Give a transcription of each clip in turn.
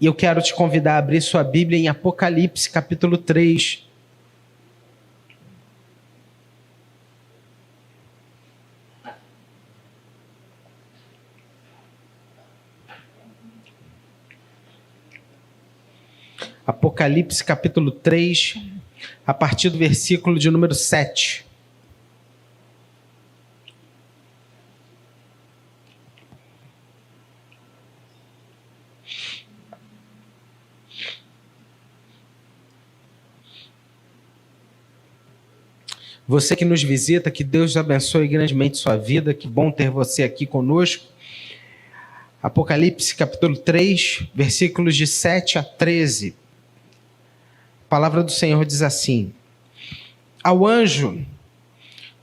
E eu quero te convidar a abrir sua Bíblia em Apocalipse, capítulo 3. Apocalipse, capítulo 3, a partir do versículo de número 7. Você que nos visita, que Deus abençoe grandemente sua vida, que bom ter você aqui conosco. Apocalipse capítulo 3, versículos de 7 a 13. A palavra do Senhor diz assim: Ao anjo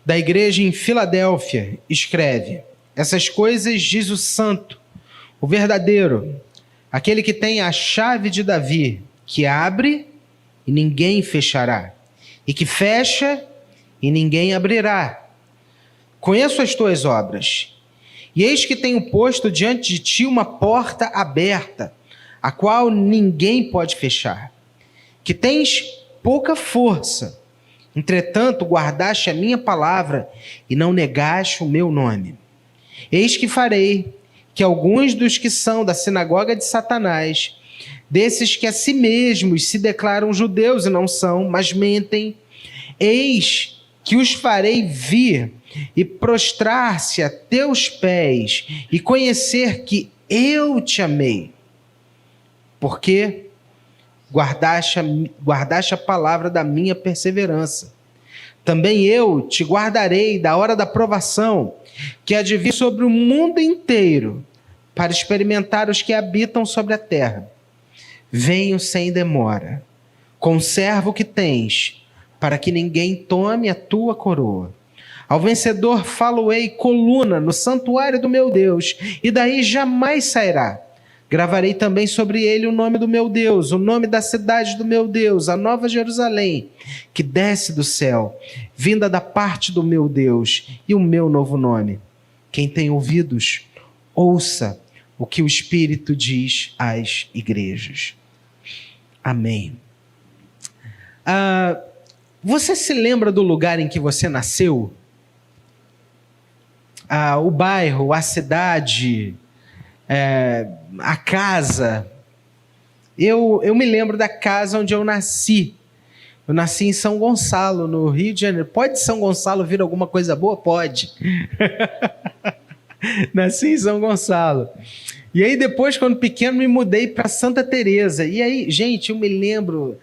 da igreja em Filadélfia escreve: Essas coisas diz o santo, o verdadeiro, aquele que tem a chave de Davi, que abre e ninguém fechará, e que fecha e ninguém abrirá. Conheço as tuas obras, e eis que tenho posto diante de ti uma porta aberta, a qual ninguém pode fechar. Que tens pouca força, entretanto guardaste a minha palavra e não negaste o meu nome. Eis que farei que alguns dos que são da sinagoga de Satanás, desses que a si mesmos se declaram judeus e não são, mas mentem, eis que os farei vir e prostrar-se a teus pés e conhecer que eu te amei, porque guardaste a palavra da minha perseverança. Também eu te guardarei da hora da provação, que há de vir sobre o mundo inteiro, para experimentar os que habitam sobre a terra. Venho sem demora, conserva o que tens, para que ninguém tome a tua coroa. Ao vencedor falo-ei coluna no santuário do meu Deus, e daí jamais sairá. Gravarei também sobre ele o nome do meu Deus, o nome da cidade do meu Deus, a nova Jerusalém, que desce do céu, vinda da parte do meu Deus, e o meu novo nome. Quem tem ouvidos, ouça o que o Espírito diz às igrejas. Amém. Você se lembra do lugar em que você nasceu? O bairro, a cidade, a casa. Eu me lembro da casa onde eu nasci. Eu nasci em São Gonçalo, no Rio de Janeiro. Pode São Gonçalo vir alguma coisa boa? Pode. Nasci em São Gonçalo. E aí depois, quando pequeno, me mudei para Santa Teresa. E aí, gente, eu me lembro...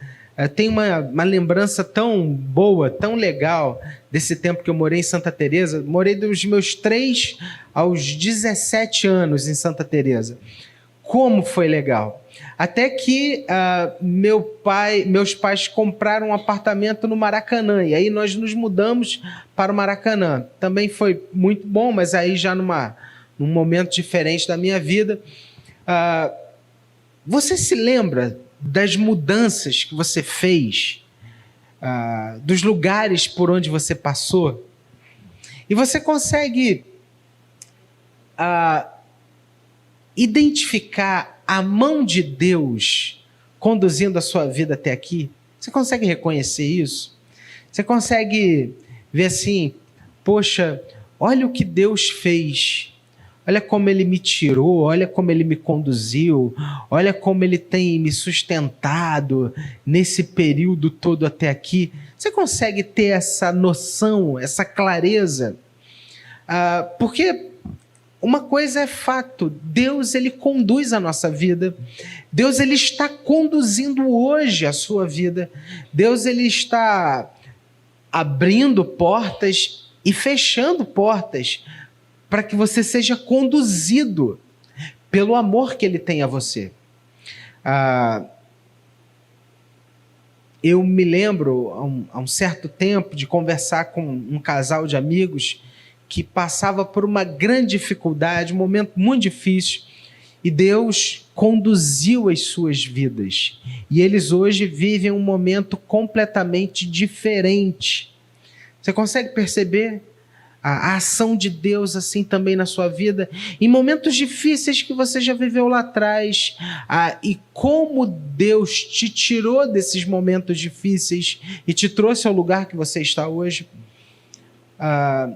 Tem uma lembrança tão boa, tão legal desse tempo que eu morei em Santa Teresa. Morei dos meus 3 aos 17 anos em Santa Teresa. Como foi legal! Até que meus pais compraram um apartamento no Maracanã. E aí nós nos mudamos para o Maracanã. Também foi muito bom, mas aí já num momento diferente da minha vida. Você se lembra das mudanças que você fez, dos lugares por onde você passou? E você consegue identificar a mão de Deus conduzindo a sua vida até aqui? Você consegue reconhecer isso? Você consegue ver assim, poxa, olha o que Deus fez. Olha como Ele me tirou, olha como Ele me conduziu, olha como Ele tem me sustentado nesse período todo até aqui. Você consegue ter essa noção, essa clareza? Porque uma coisa é fato, Deus Ele conduz a nossa vida, Deus Ele está conduzindo hoje a sua vida, Deus Ele está abrindo portas e fechando portas, para que você seja conduzido pelo amor que Ele tem a você. Eu me lembro, há um certo tempo, de conversar com um casal de amigos que passava por uma grande dificuldade, um momento muito difícil, e Deus conduziu as suas vidas. E eles hoje vivem um momento completamente diferente. Você consegue perceber? a ação de Deus assim também na sua vida, em momentos difíceis que você já viveu lá atrás, e como Deus te tirou desses momentos difíceis e te trouxe ao lugar que você está hoje.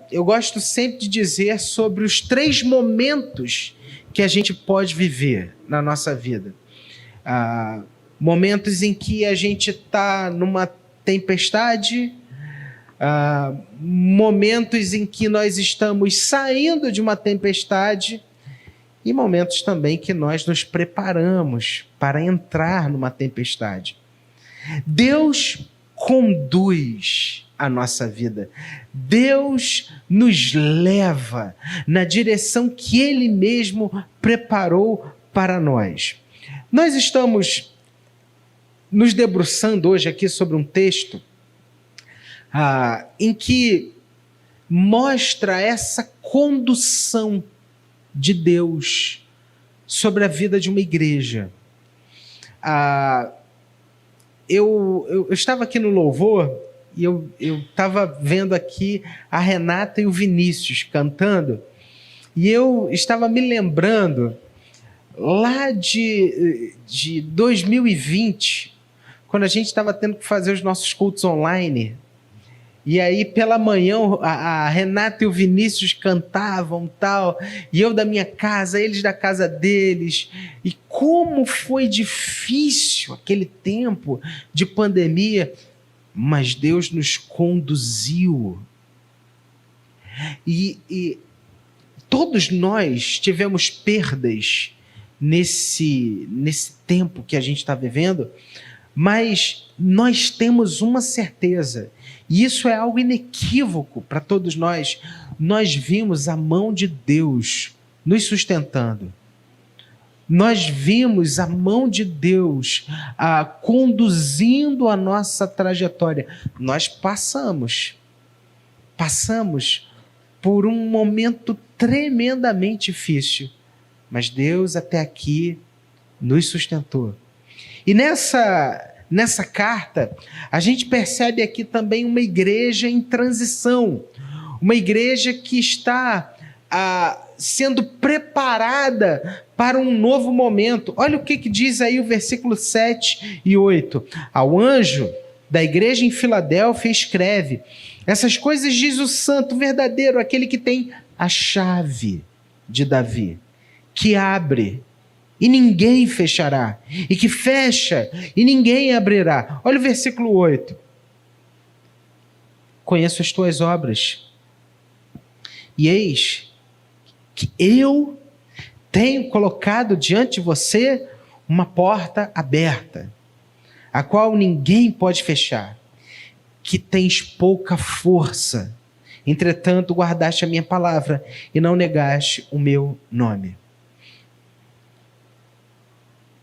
Eu gosto sempre de dizer sobre os 3 momentos que a gente pode viver na nossa vida. Momentos em que a gente está numa tempestade, momentos em que nós estamos saindo de uma tempestade e momentos também que nós nos preparamos para entrar numa tempestade. Deus conduz a nossa vida. Deus nos leva na direção que Ele mesmo preparou para nós. Nós estamos nos debruçando hoje aqui sobre um texto em que mostra essa condução de Deus sobre a vida de uma igreja. Eu estava aqui no louvor e eu estava vendo aqui a Renata e o Vinícius cantando, e eu estava me lembrando lá de 2020, quando a gente estava tendo que fazer os nossos cultos online. E aí, pela manhã, a Renata e o Vinícius cantavam tal, e eu da minha casa, eles da casa deles. E como foi difícil aquele tempo de pandemia, mas Deus nos conduziu. E todos nós tivemos perdas nesse tempo que a gente está vivendo, mas nós temos uma certeza, e isso é algo inequívoco para todos nós. Nós vimos a mão de Deus nos sustentando. Nós vimos a mão de Deus conduzindo a nossa trajetória. Nós passamos por um momento tremendamente difícil, mas Deus até aqui nos sustentou. E nessa carta, a gente percebe aqui também uma igreja em transição, uma igreja que está sendo preparada para um novo momento. Olha o que diz aí o versículo 7 e 8. Ao anjo da igreja em Filadélfia escreve: essas coisas diz o santo verdadeiro, aquele que tem a chave de Davi, que abre e ninguém fechará, e que fecha e ninguém abrirá. Olha o versículo 8. Conheço as tuas obras, e eis que eu tenho colocado diante de você uma porta aberta, a qual ninguém pode fechar, que tens pouca força, entretanto guardaste a minha palavra e não negaste o meu nome.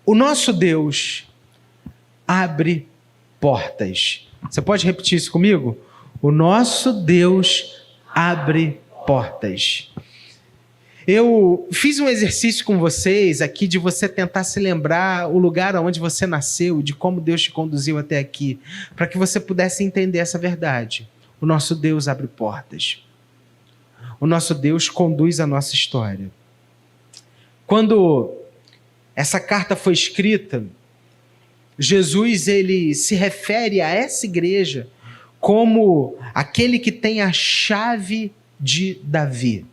O nosso Deus abre portas. Você pode repetir isso comigo? O nosso Deus abre portas. Eu fiz um exercício com vocês aqui de você tentar se lembrar o lugar onde você nasceu, de como Deus te conduziu até aqui, para que você pudesse entender essa verdade. O nosso Deus abre portas. O nosso Deus conduz a nossa história. Quando essa carta foi escrita, Jesus ele se refere a essa igreja como aquele que tem a chave de Davi.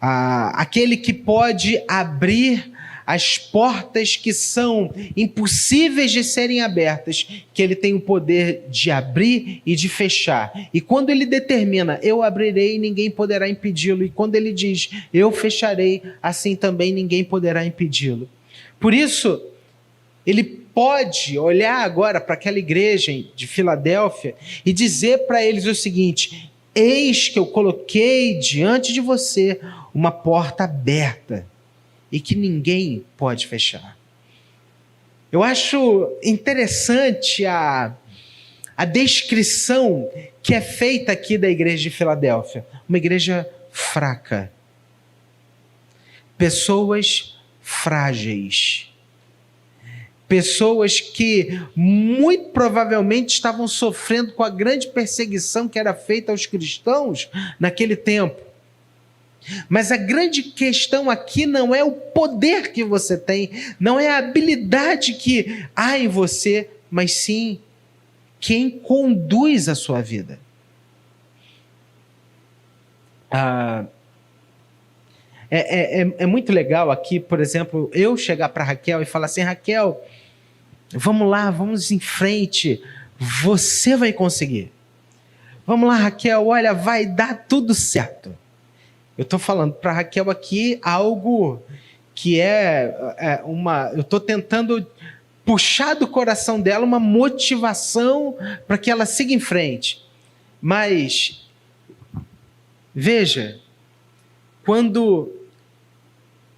Aquele que pode abrir as portas que são impossíveis de serem abertas, que ele tem o poder de abrir e de fechar. E quando ele determina, eu abrirei e ninguém poderá impedi-lo, e quando ele diz, eu fecharei, assim também ninguém poderá impedi-lo. Por isso, ele pode olhar agora para aquela igreja de Filadélfia e dizer para eles o seguinte: eis que eu coloquei diante de você uma porta aberta e que ninguém pode fechar. Eu acho interessante a descrição que é feita aqui da igreja de Filadélfia. Uma igreja fraca. Pessoas frágeis. pessoas que muito provavelmente estavam sofrendo com a grande perseguição que era feita aos cristãos naquele tempo. Mas a grande questão aqui não é o poder que você tem, não é a habilidade que há em você, mas sim quem conduz a sua vida. É muito legal aqui, por exemplo, eu chegar para Raquel e falar assim: Raquel, vamos lá, vamos em frente, você vai conseguir. Vamos lá, Raquel, olha, vai dar tudo certo. Eu estou falando para Raquel aqui algo que eu estou tentando puxar do coração dela uma motivação para que ela siga em frente. Mas, veja, quando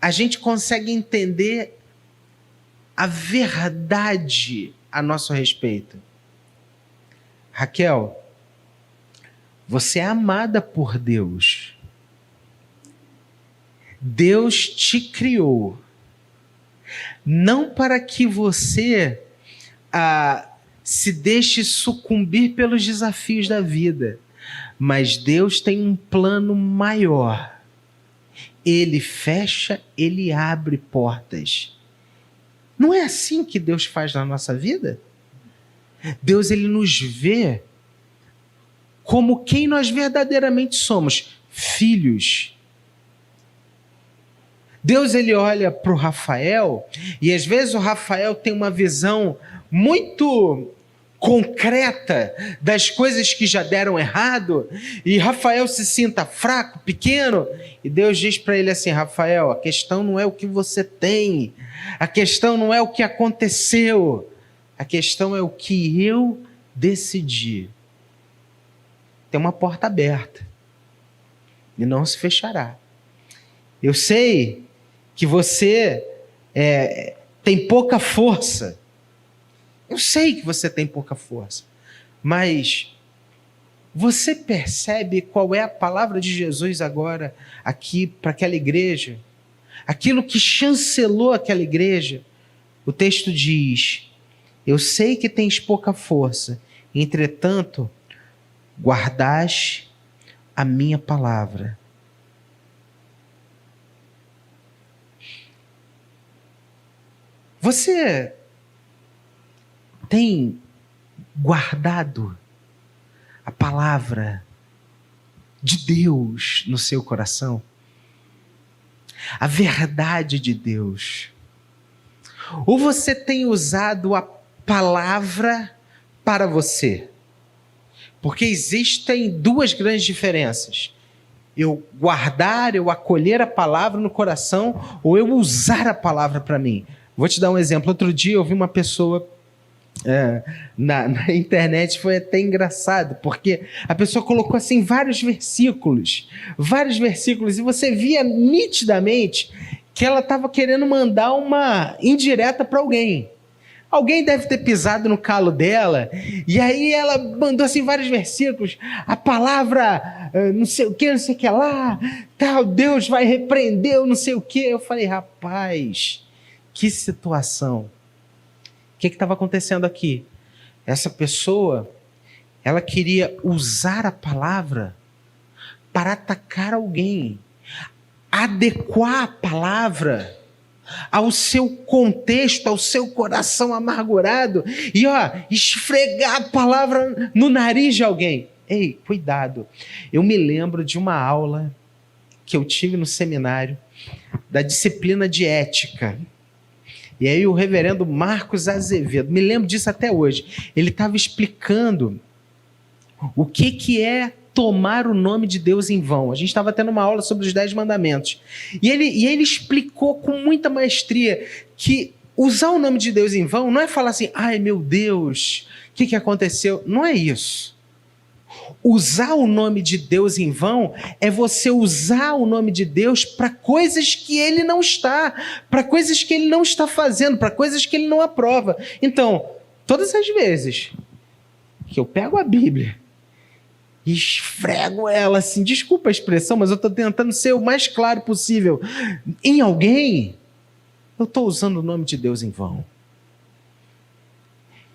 a gente consegue entender a verdade a nosso respeito. Raquel, você é amada por Deus. Deus te criou, não para que você se deixe sucumbir pelos desafios da vida, mas Deus tem um plano maior. Ele fecha, Ele abre portas. Não é assim que Deus faz na nossa vida? Deus, Ele nos vê como quem nós verdadeiramente somos, filhos. Deus, Ele olha para o Rafael, e às vezes o Rafael tem uma visão muito concreta das coisas que já deram errado, e Rafael se sinta fraco, pequeno, e Deus diz para ele assim: Rafael, a questão não é o que você tem, a questão não é o que aconteceu, a questão é o que eu decidi. Tem uma porta aberta, e não se fechará. Eu sei que você tem pouca força. Eu sei que você tem pouca força. Mas você percebe qual é a palavra de Jesus agora aqui para aquela igreja? Aquilo que chancelou aquela igreja. O texto diz: eu sei que tens pouca força, entretanto, guardaste a minha palavra. Você tem guardado a palavra de Deus no seu coração? A verdade de Deus? Ou você tem usado a palavra para você? Porque existem duas grandes diferenças: eu guardar, eu acolher a palavra no coração, ou eu usar a palavra para mim. Vou te dar um exemplo. Outro dia eu vi uma pessoa na internet, foi até engraçado, porque a pessoa colocou assim vários versículos, e você via nitidamente que ela estava querendo mandar uma indireta para alguém. Alguém deve ter pisado no calo dela, e aí ela mandou assim vários versículos, a palavra não sei o que lá, tal, Deus vai repreender, não sei o que. Eu falei: rapaz, que situação. O que estava acontecendo aqui? Essa pessoa, ela queria usar a palavra para atacar alguém, adequar a palavra ao seu contexto, ao seu coração amargurado, e esfregar a palavra no nariz de alguém. Ei, cuidado. Eu me lembro de uma aula que eu tive no seminário, da disciplina de ética. E aí o reverendo Marcos Azevedo, me lembro disso até hoje, ele estava explicando o que é tomar o nome de Deus em vão. A gente estava tendo uma aula sobre os 10 mandamentos. E ele explicou com muita maestria que usar o nome de Deus em vão não é falar assim: ai meu Deus, o que aconteceu? Não é isso. Usar o nome de Deus em vão é você usar o nome de Deus para coisas que Ele não está, para coisas que Ele não está fazendo, para coisas que Ele não aprova. Então, todas as vezes que eu pego a Bíblia e esfrego ela assim, desculpa a expressão, mas eu estou tentando ser o mais claro possível, em alguém, eu estou usando o nome de Deus em vão.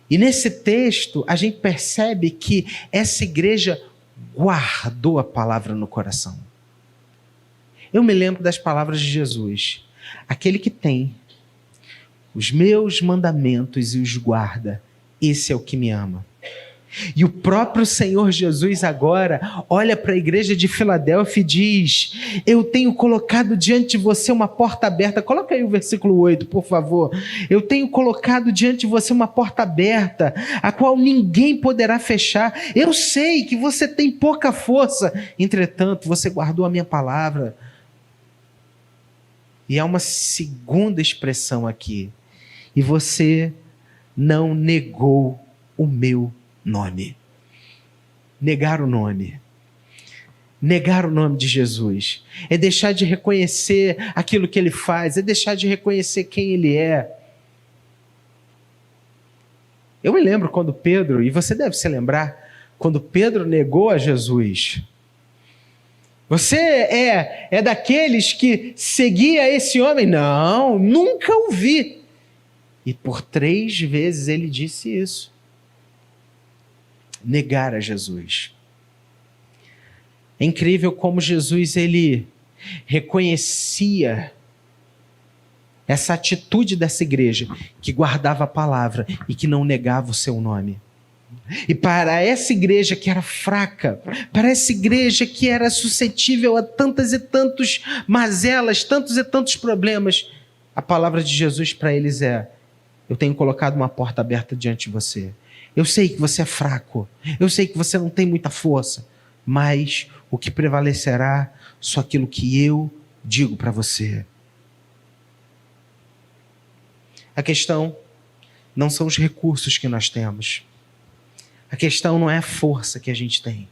E nesse texto, a gente percebe que essa igreja guardou a palavra no coração. Eu me lembro das palavras de Jesus. Aquele que tem os meus mandamentos e os guarda, esse é o que me ama. E o próprio Senhor Jesus agora olha para a igreja de Filadélfia e diz: eu tenho colocado diante de você uma porta aberta. Coloca aí o versículo 8, por favor. Eu tenho colocado diante de você uma porta aberta, a qual ninguém poderá fechar. Eu sei que você tem pouca força, entretanto, você guardou a minha palavra. E há uma segunda expressão aqui: e você não negou o meu nome. Negar o nome. Negar o nome de Jesus é deixar de reconhecer aquilo que ele faz, é deixar de reconhecer quem ele é. Eu me lembro quando Pedro, e você deve se lembrar, quando Pedro negou a Jesus. Você é daqueles que seguia esse homem? Não, nunca o vi. E por 3 vezes ele disse isso. Negar a Jesus. É incrível como Jesus, ele reconhecia essa atitude dessa igreja, que guardava a palavra e que não negava o seu nome. E para essa igreja que era fraca, para essa igreja que era suscetível a tantas e tantos mazelas, tantos e tantos problemas, a palavra de Jesus para eles é: eu tenho colocado uma porta aberta diante de você. Eu sei que você é fraco, eu sei que você não tem muita força, mas o que prevalecerá só aquilo que eu digo para você. A questão não são os recursos que nós temos. A questão não é a força que a gente tem.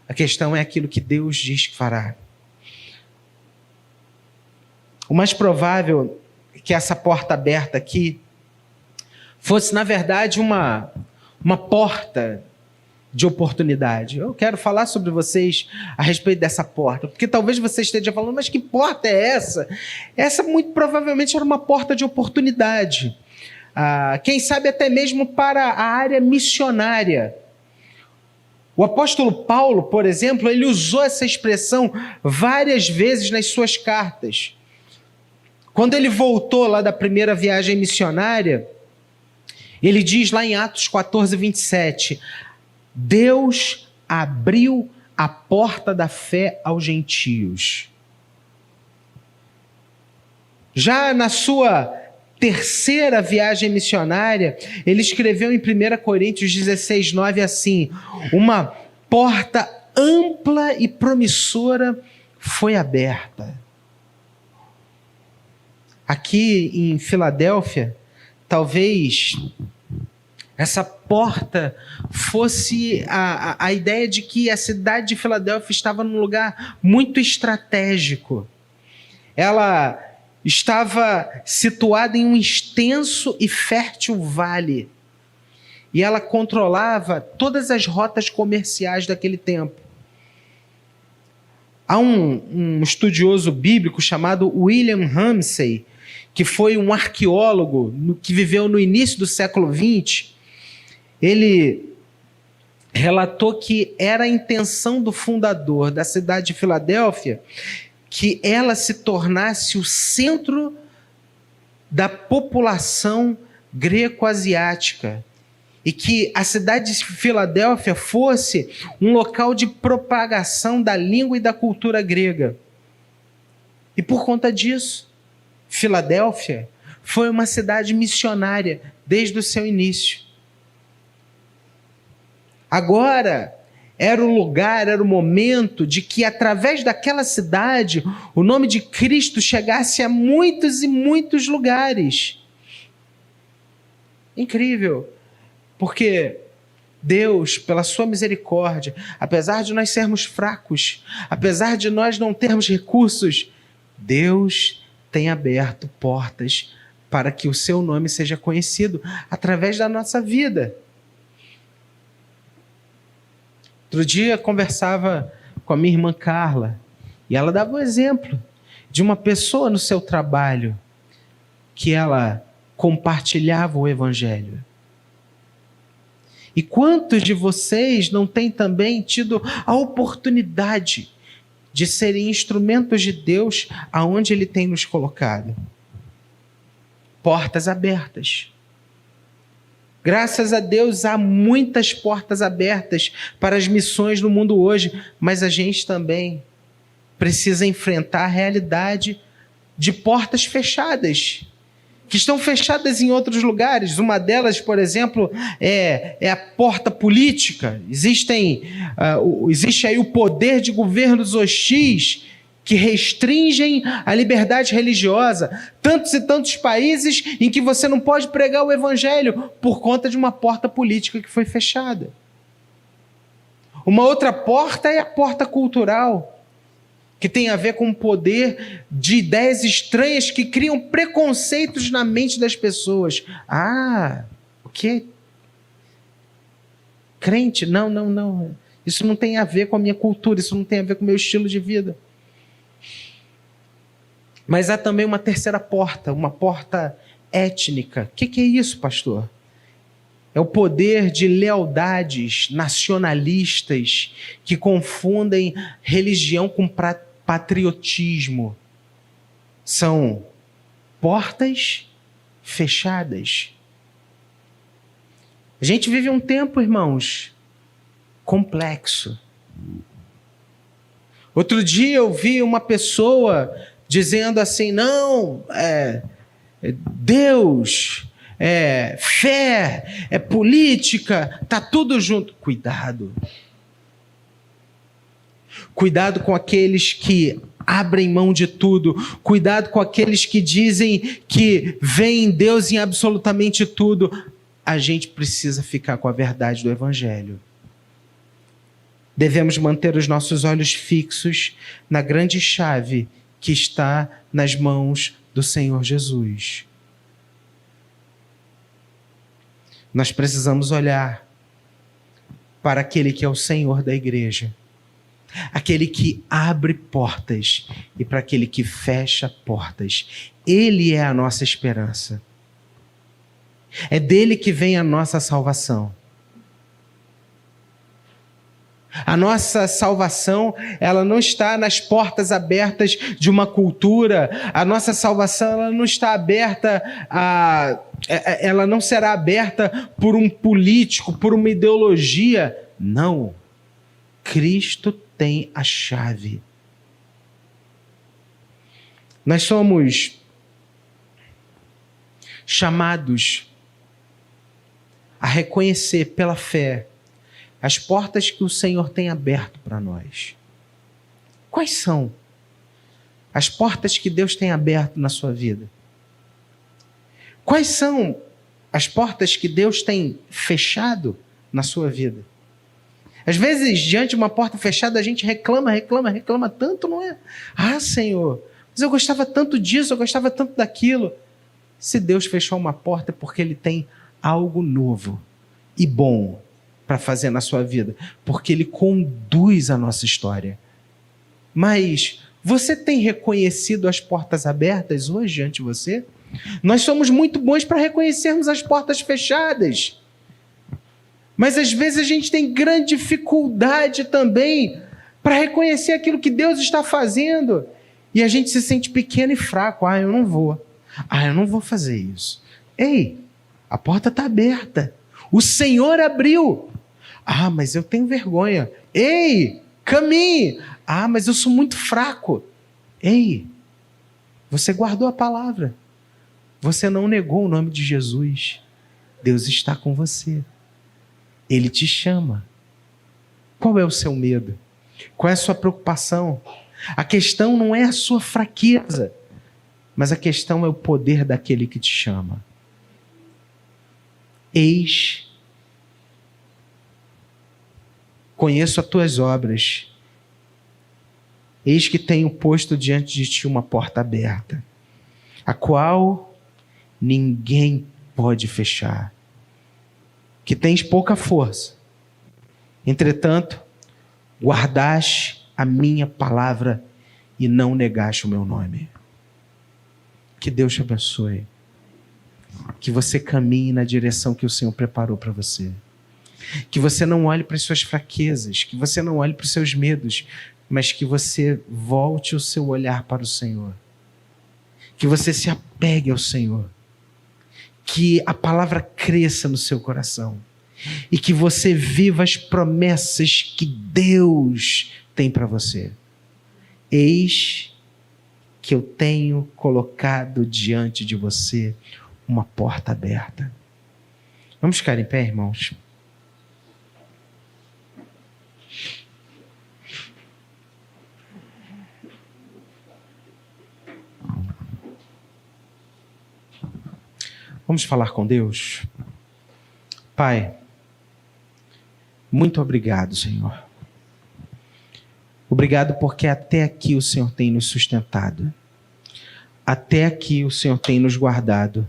A questão é aquilo que Deus diz que fará. O mais provável é que essa porta aberta aqui fosse, na verdade, uma porta de oportunidade. Eu quero falar sobre vocês a respeito dessa porta, porque talvez você esteja falando: mas que porta é essa? Essa muito provavelmente era uma porta de oportunidade. Quem sabe até mesmo para a área missionária. O apóstolo Paulo, por exemplo, ele usou essa expressão várias vezes nas suas cartas. Quando ele voltou lá da primeira viagem missionária, ele diz lá em Atos 14, 27, Deus abriu a porta da fé aos gentios. Já na sua terceira viagem missionária, ele escreveu em 1 Coríntios 16, 9 assim: uma porta ampla e promissora foi aberta. Aqui em Filadélfia, talvez essa porta fosse a ideia de que a cidade de Filadélfia estava num lugar muito estratégico. Ela estava situada em um extenso e fértil vale. E ela controlava todas as rotas comerciais daquele tempo. Há um estudioso bíblico chamado William Ramsay, que foi um arqueólogo que viveu no início do século XX. Ele relatou que era a intenção do fundador da cidade de Filadélfia que ela se tornasse o centro da população greco-asiática e que a cidade de Filadélfia fosse um local de propagação da língua e da cultura grega. E por conta disso, Filadélfia foi uma cidade missionária desde o seu início. Agora era o lugar, era o momento de que através daquela cidade o nome de Cristo chegasse a muitos e muitos lugares. Incrível, porque Deus, pela sua misericórdia, apesar de nós sermos fracos, apesar de nós não termos recursos, Deus tem aberto portas para que o seu nome seja conhecido através da nossa vida. Outro dia conversava com a minha irmã Carla e ela dava um exemplo de uma pessoa no seu trabalho que ela compartilhava o evangelho. E quantos de vocês não têm também tido a oportunidade de serem instrumentos de Deus aonde Ele tem nos colocado? Portas abertas. Graças a Deus há muitas portas abertas para as missões no mundo hoje, mas a gente também precisa enfrentar a realidade de portas fechadas, que estão fechadas em outros lugares. Uma delas, por exemplo, é a porta política. Existe aí o poder de governos hostis que restringem a liberdade religiosa. Tantos e tantos países em que você não pode pregar o evangelho por conta de uma porta política que foi fechada. Uma outra porta é a porta cultural, que tem a ver com o poder de ideias estranhas que criam preconceitos na mente das pessoas. O quê? Crente? Não. Isso não tem a ver com a minha cultura, isso não tem a ver com o meu estilo de vida. Mas há também uma terceira porta, uma porta étnica. O que é isso, pastor? É o poder de lealdades nacionalistas que confundem religião com patriotismo. São portas fechadas. A gente vive um tempo, irmãos, complexo. Outro dia eu vi uma pessoa dizendo assim, não, Deus, fé, política, está tudo junto. Cuidado. Cuidado com aqueles que abrem mão de tudo. Cuidado com aqueles que dizem que veem Deus em absolutamente tudo. A gente precisa ficar com a verdade do Evangelho. Devemos manter os nossos olhos fixos na grande chave que está nas mãos do Senhor Jesus. Nós precisamos olhar para aquele que é o Senhor da igreja, aquele que abre portas e para aquele que fecha portas. Ele é a nossa esperança. É dele que vem a nossa salvação. A nossa salvação, ela não está nas portas abertas de uma cultura. A nossa salvação, ela não está aberta ela não será aberta por um político, por uma ideologia. Não. Cristo tem a chave. Nós somos chamados a reconhecer pela fé as portas que o Senhor tem aberto para nós. Quais são as portas que Deus tem aberto na sua vida? Quais são as portas que Deus tem fechado na sua vida? Às vezes, diante de uma porta fechada, a gente reclama tanto, não é? Senhor, mas eu gostava tanto disso, eu gostava tanto daquilo. Se Deus fechou uma porta é porque Ele tem algo novo e bom para fazer na sua vida, porque Ele conduz a nossa história. Mas você tem reconhecido as portas abertas hoje diante de você? Nós somos muito bons para reconhecermos as portas fechadas, mas às vezes a gente tem grande dificuldade também para reconhecer aquilo que Deus está fazendo, e a gente se sente pequeno e fraco. Eu não vou fazer isso. Ei, a porta está aberta, o Senhor abriu. Mas eu tenho vergonha. Ei, caminhe. Mas eu sou muito fraco. Ei, você guardou a palavra. Você não negou o nome de Jesus. Deus está com você. Ele te chama. Qual é o seu medo? Qual é a sua preocupação? A questão não é a sua fraqueza, mas a questão é o poder daquele que te chama. Conheço as tuas obras. Eis que tenho posto diante de ti uma porta aberta, a qual ninguém pode fechar. Que tens pouca força. Entretanto, guardaste a minha palavra e não negaste o meu nome. Que Deus te abençoe. Que você caminhe na direção que o Senhor preparou para você. Que você não olhe para as suas fraquezas, que você não olhe para os seus medos, mas que você volte o seu olhar para o Senhor. Que você se apegue ao Senhor. Que a palavra cresça no seu coração. E que você viva as promessas que Deus tem para você. Eis que eu tenho colocado diante de você uma porta aberta. Vamos ficar em pé, irmãos? Vamos falar com Deus? Pai, muito obrigado, Senhor. Obrigado porque até aqui o Senhor tem nos sustentado. Até aqui o Senhor tem nos guardado.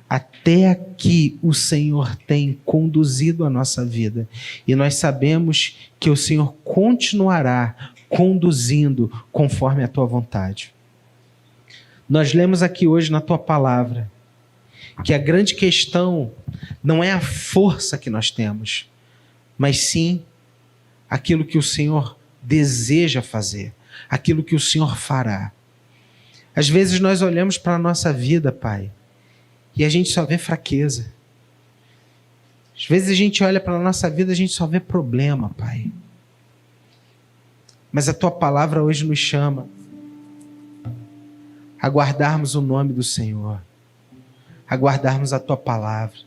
Até aqui o Senhor tem conduzido a nossa vida. E nós sabemos que o Senhor continuará conduzindo conforme a tua vontade. Nós lemos aqui hoje na tua palavra que a grande questão não é a força que nós temos, mas sim aquilo que o Senhor deseja fazer, aquilo que o Senhor fará. Às vezes nós olhamos para a nossa vida, Pai, e a gente só vê fraqueza. Às vezes a gente olha para a nossa vida e a gente só vê problema, Pai. Mas a tua palavra hoje nos chama a guardarmos o nome do Senhor, a guardarmos a tua palavra.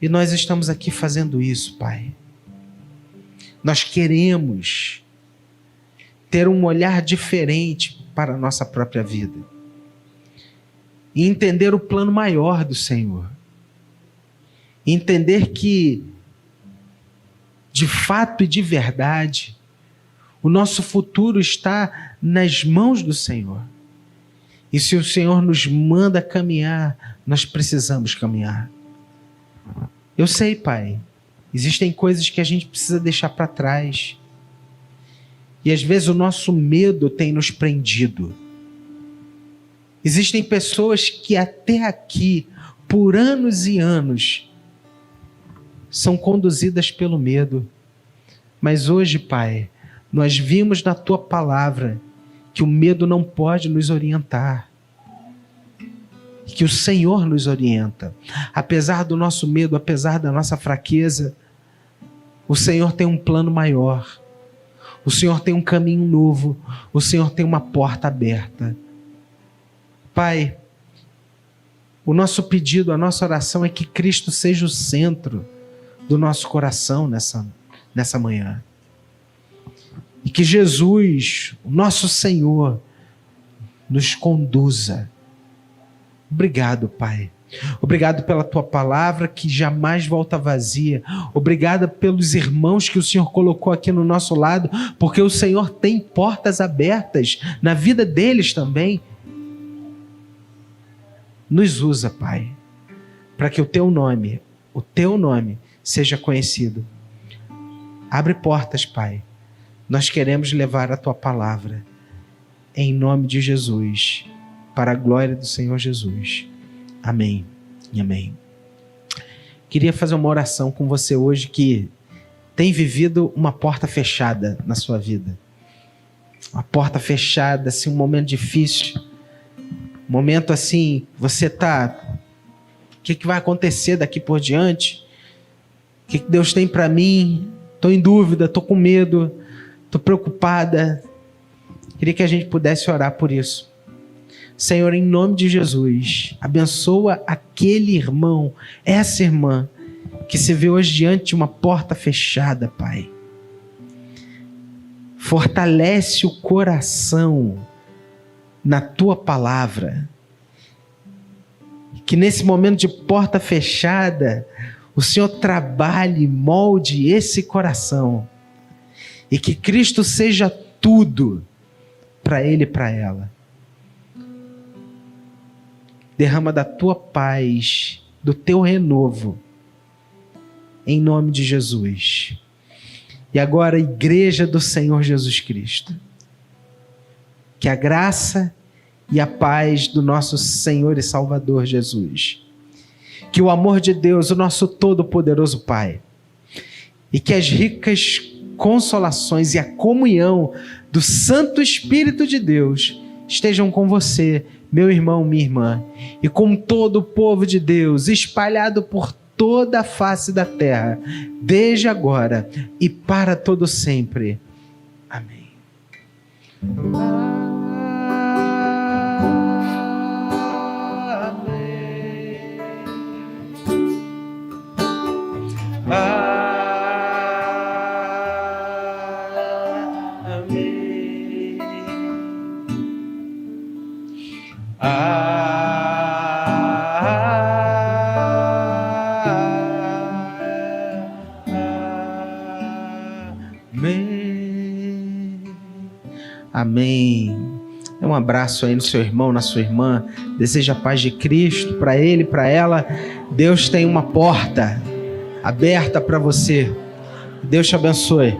E nós estamos aqui fazendo isso, Pai. Nós queremos ter um olhar diferente para a nossa própria vida e entender o plano maior do Senhor. Entender que, de fato e de verdade, o nosso futuro está nas mãos do Senhor. E se o Senhor nos manda caminhar, nós precisamos caminhar. Eu sei, Pai, existem coisas que a gente precisa deixar para trás. E às vezes o nosso medo tem nos prendido. Existem pessoas que até aqui, por anos e anos, são conduzidas pelo medo. Mas hoje, Pai, nós vimos na tua palavra que o medo não pode nos orientar. Que o Senhor nos orienta. Apesar do nosso medo, apesar da nossa fraqueza, o Senhor tem um plano maior. O Senhor tem um caminho novo. O Senhor tem uma porta aberta. Pai, o nosso pedido, a nossa oração é que Cristo seja o centro do nosso coração nessa manhã. E que Jesus, o nosso Senhor, nos conduza. Obrigado, Pai. Obrigado pela tua palavra que jamais volta vazia. Obrigado pelos irmãos que o Senhor colocou aqui no nosso lado, porque o Senhor tem portas abertas na vida deles também. Nos usa, Pai, para que o teu nome seja conhecido. Abre portas, Pai. Nós queremos levar a tua palavra em nome de Jesus, para a glória do Senhor Jesus. Amém e amém. Queria fazer uma oração com você hoje que tem vivido uma porta fechada na sua vida. Uma porta fechada, assim, um momento difícil. Um momento assim, você tá... O que vai acontecer daqui por diante? O que Deus tem para mim? Estou em dúvida, estou com medo, estou preocupada. Queria que a gente pudesse orar por isso. Senhor, em nome de Jesus, abençoa aquele irmão, essa irmã, que se vê hoje diante de uma porta fechada, Pai. Fortalece o coração na tua palavra. Que nesse momento de porta fechada, o Senhor trabalhe, molde esse coração. E que Cristo seja tudo para ele e para ela. Derrama da tua paz, do teu renovo, em nome de Jesus. E agora, Igreja do Senhor Jesus Cristo, que a graça e a paz do nosso Senhor e Salvador Jesus, que o amor de Deus, o nosso todo-poderoso Pai, e que as ricas consolações e a comunhão do Santo Espírito de Deus estejam com você, meu irmão, minha irmã, e com todo o povo de Deus espalhado por toda a face da terra, desde agora e para todo sempre. Amém. Amém. É um abraço aí no seu irmão, na sua irmã. Deseja a paz de Cristo para ele, para ela. Deus tem uma porta aberta para você. Deus te abençoe.